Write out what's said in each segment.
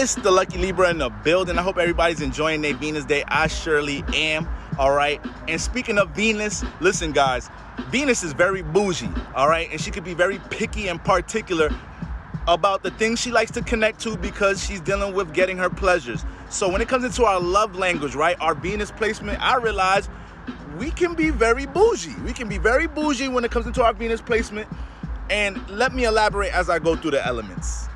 It's the Lucky Libra in the building. I hope everybody's enjoying their Venus day. I surely am. All right. And speaking of Venus, listen, guys, Venus is very bougie. All right. And she could be very picky and particular about the things she likes to connect to because she's dealing with getting her pleasures. So when it comes into our love language, right, our Venus placement, I realize we can be very bougie. We can be very bougie when it comes into our Venus placement. And let me elaborate as I go through the elements.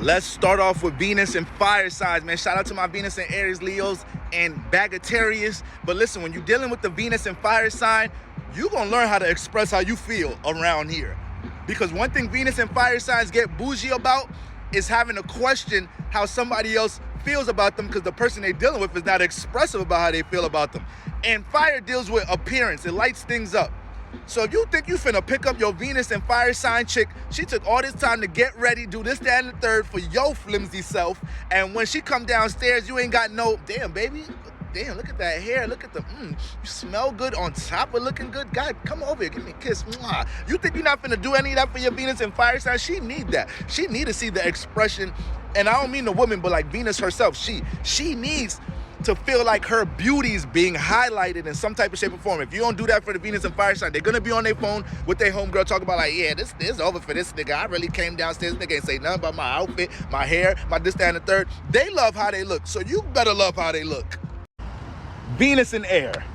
Let's start off with Venus and fire signs, man. Shout out to my Venus and Aries, Leos, and Sagittarius. But listen, when you're dealing with the Venus and fire sign, you're going to learn how to express how you feel around here. Because one thing Venus and fire signs get bougie about is having to question how somebody else feels about them because the person they're dealing with is not expressive about how they feel about them. And fire deals with appearance. It lights things up. So if you think you finna pick up your Venus and fire sign chick, she took all this time to get ready, do this, that, and the third for your flimsy self. And when she come downstairs, you ain't got no, damn, baby. Damn, look at that hair. Look at the, you smell good on top of looking good. God, come over here. Give me a kiss. Mwah. You think you're not finna do any of that for your Venus and fire sign? She need that. She need to see the expression. And I don't mean the woman, but like Venus herself. She needs to feel like her beauty is being highlighted in some type of shape or form. If you don't do that for the Venus and fire sign, they're gonna be on their phone with their homegirl talking about like, yeah, this is over for this nigga. I really came downstairs, nigga ain't say nothing about my outfit, my hair, my this, that, and the third. They love how they look, so you better love how they look. Venus in air.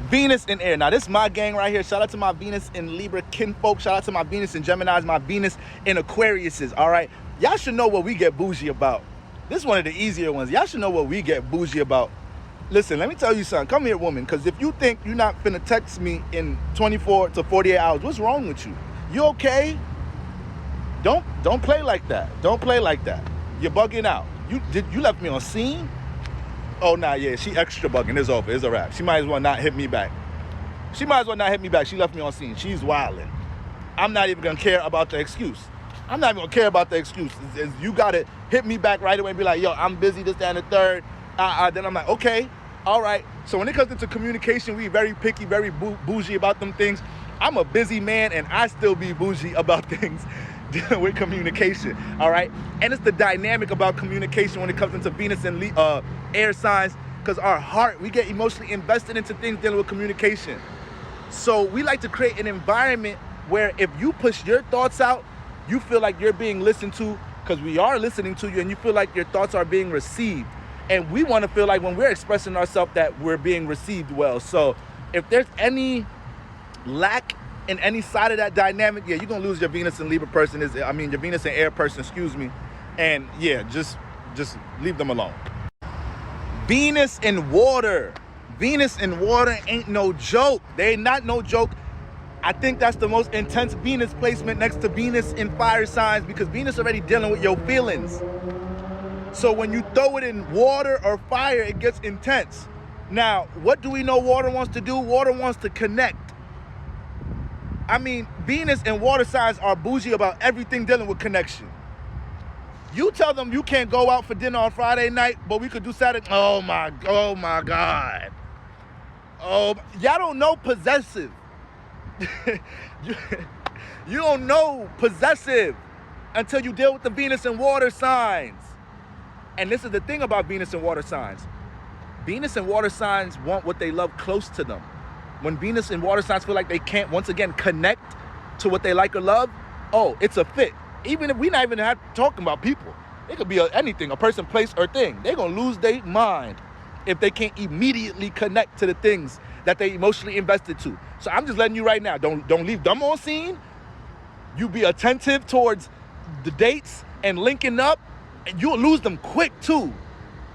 Venus in air. Now this is my gang right here. Shout out to my Venus in Libra kinfolk. Shout out to my Venus in Geminis, my Venus in Aquariuses, all right? Y'all should know what we get bougie about. This is one of the easier ones. Y'all should know what we get bougie about. Listen, let me tell you something. Come here, woman, because if you think you're not finna text me in 24 to 48 hours, what's wrong with you? You okay? Don't play like that. Don't play like that. You're bugging out. You left me on scene? Oh, nah, yeah, she extra bugging. It's over. It's a wrap. She might as well not hit me back. She left me on scene. She's wilding. I'm not even gonna care about the excuse. I'm not even gonna care about the excuse. You gotta hit me back right away and be like, yo, I'm busy, this, that, and the third. Then I'm like, okay, all right. So when it comes into communication, we very picky, very bougie about them things. I'm a busy man and I still be bougie about things dealing with communication, all right? And it's the dynamic about communication when it comes into Venus and air signs, because our heart, we get emotionally invested into things dealing with communication. So we like to create an environment where if you push your thoughts out, you feel like you're being listened to because we are listening to you and you feel like your thoughts are being received. And we want to feel like when we're expressing ourselves that we're being received well. So if there's any lack in any side of that dynamic, yeah, you're going to lose your Venus and Libra person. Your Venus and air person, excuse me. And yeah, just leave them alone. Venus and water. Venus and water ain't no joke. They ain't not no joke. I think that's the most intense Venus placement next to Venus in fire signs because Venus already dealing with your feelings. So when you throw it in water or fire, it gets intense. Now, what do we know water wants to do? Water wants to connect. I mean, Venus and water signs are bougie about everything dealing with connection. You tell them you can't go out for dinner on Friday night, but we could do Saturday. Oh my God. Oh, y'all don't know possessive. You don't know possessive until you deal with the Venus and water signs. And this is the thing about Venus and water signs. Venus and water signs want what they love close to them. When Venus and water signs feel like they can't, once again, connect to what they like or love, oh, it's a fit. Even if we're not even talking about people. It could be anything, a person, place, or thing. They're going to lose their mind if they can't immediately connect to the things that they emotionally invested to. So I'm just letting you right now, don't leave them on scene. You be attentive towards the dates and linking up, and you'll lose them quick too.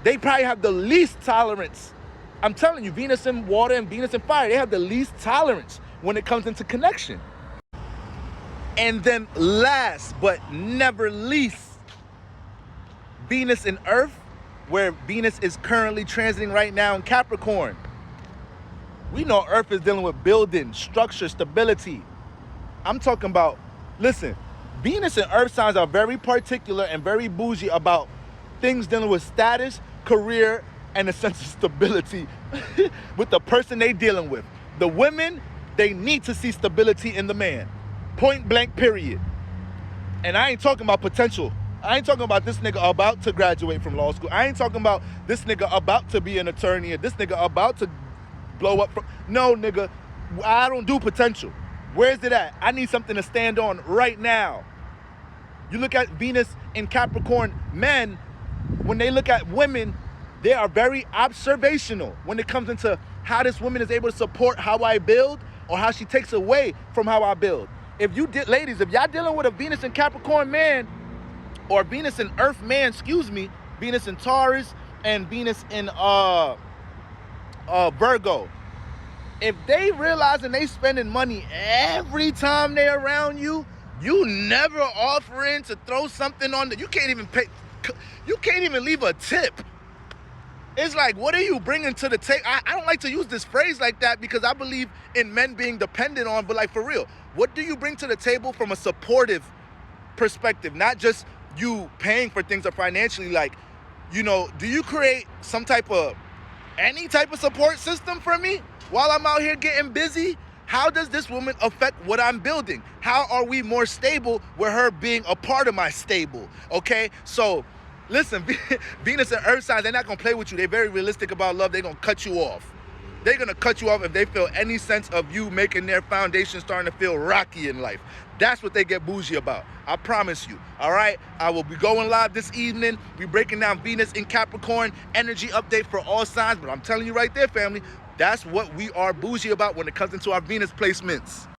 They probably have the least tolerance. I'm telling you, Venus and water and Venus and fire, they have the least tolerance when it comes into connection. And then last but never least, Venus and earth, where Venus is currently transiting right now in Capricorn. We know earth is dealing with building, structure, stability. I'm talking about, listen, Venus and earth signs are very particular and very bougie about things dealing with status, career, and a sense of stability with the person they dealing with. The women, they need to see stability in the man. Point blank, period. And I ain't talking about potential. I ain't talking about this nigga about to graduate from law school. I ain't talking about this nigga about to be an attorney or this nigga about to blow up from. No, nigga, I don't do potential. Where's it at? I need something to stand on right now. You look at Venus in Capricorn men, when they look at women, they are very observational when it comes into how this woman is able to support how I build or how she takes away from how I build. If you ladies, if y'all dealing with a Venus in Capricorn man or Venus in Earth man, Venus in Taurus and Venus in Virgo, if they realizing they spending money every time they're around you, you never offering to throw something on you can't even pay, you can't even leave a tip. It's like, what are you bringing to the table? I don't like to use this phrase like that because I believe in men being dependent on, but like for real, what do you bring to the table from a supportive perspective? Not just you paying for things or financially, like, you know, do you create any type of support system for me while I'm out here getting busy? How does this woman affect what I'm building? How are we more stable with her being a part of my stable? Okay, so listen, Venus and Earth signs, they're not going to play with you. They're very realistic about love. They're going to cut you off. They're going to cut you off if they feel any sense of you making their foundation starting to feel rocky in life. That's what they get bougie about. I promise you. All right? I will be going live this evening. We're breaking down Venus in Capricorn, energy update for all signs. But I'm telling you right there, family, that's what we are bougie about when it comes into our Venus placements.